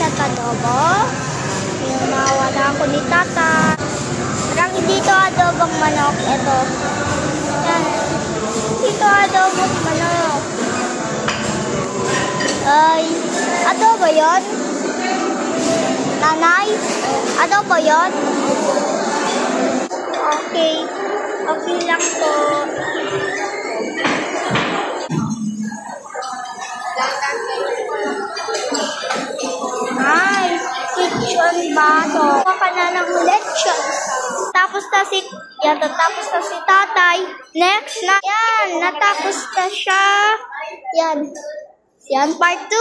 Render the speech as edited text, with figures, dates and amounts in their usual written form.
nag-adobo. Inunawa na ako ni Tata. Parang hindi to adobong manok. Ito. Yan. Hindi to adobong manok. Ay, adobo yun? Nanay? Adobo yun? Okay. Okay lang po. Nice. Kitchen baso. Kuha ka na ng lechon. Tapos na si tatay. Next na. Yan. Natapos na siya. Yan. Yan part 2.